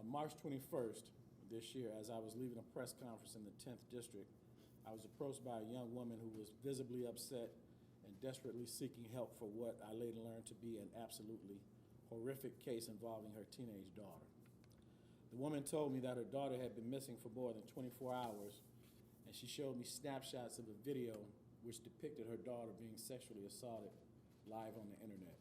On March 21st this year, as I was leaving a press conference in the 10th District, I was approached by a young woman who was visibly upset and desperately seeking help for what I later learned to be an absolutely horrific case involving her teenage daughter. The woman told me that her daughter had been missing for more than 24 hours, and she showed me snapshots of a video which depicted her daughter being sexually assaulted live on the internet.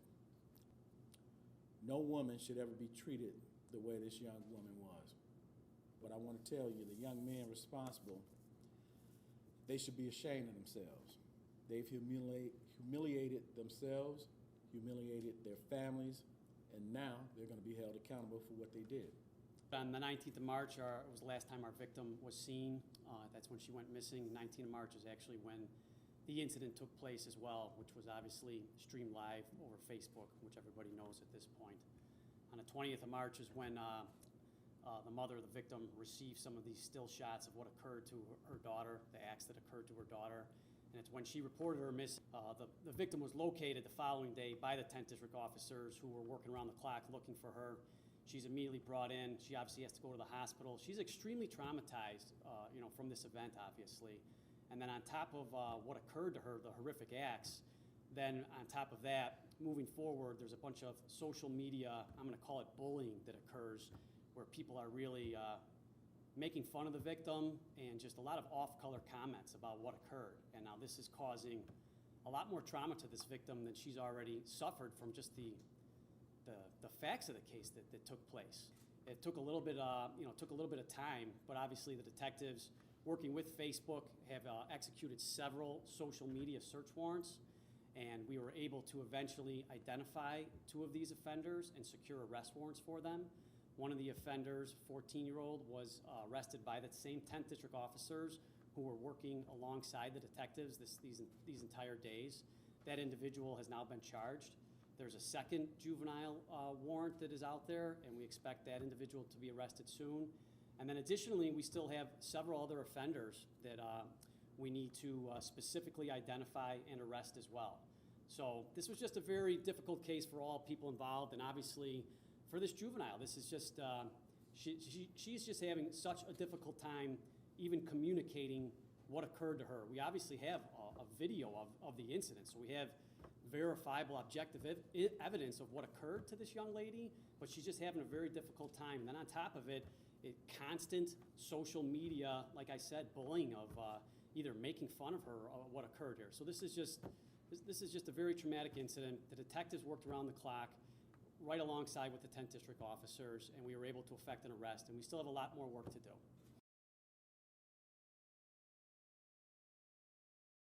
No woman should ever be treated the way this young woman was. But I want to tell you, the young men responsible, they should be ashamed of themselves. They've humiliated themselves, humiliated their families, and now they're going to be held accountable for what they did. On the 19th of March, it was the last time our victim was seen. That's when she went missing. The 19th of March is actually when the incident took place as well, which was obviously streamed live over Facebook, which everybody knows at this point. On the 20th of March is when the mother of the victim received some of these still shots of what occurred to her daughter, the acts that occurred to her daughter. And it's when she reported her missing. The victim was located the following day by the 10th District officers who were working around the clock looking for her. She's immediately brought in. She obviously has to go to the hospital. She's extremely traumatized, from this event, obviously. And then on top of what occurred to her, the horrific acts, then on top of that, moving forward, there's a bunch of social media, I'm going to call it bullying, that occurs where people are really making fun of the victim and just a lot of off-color comments about what occurred. And now this is causing a lot more trauma to this victim than she's already suffered from just the facts of the case that took place. It took a little bit, took a little bit of time, but obviously the detectives working with Facebook have executed several social media search warrants, and we were able to eventually identify two of these offenders and secure arrest warrants for them. One of the offenders, 14-year-old, was arrested by the same 10th District officers who were working alongside the detectives these entire days. That individual has now been charged. There's a second juvenile warrant that is out there, and we expect that individual to be arrested soon. And then additionally, we still have several other offenders that we need to specifically identify and arrest as well. So this was just a very difficult case for all people involved, and obviously for this juvenile, this is just, she's just having such a difficult time even communicating what occurred to her. We obviously have a video of the incident, so we have verifiable objective evidence of what occurred to this young lady, but she's just having a very difficult time. And then on top of it, constant social media, like I said, bullying of either making fun of her or what occurred here. So this is just a very traumatic incident. The detectives worked around the clock right alongside with the 10th District officers, and we were able to effect an arrest, and we still have a lot more work to do.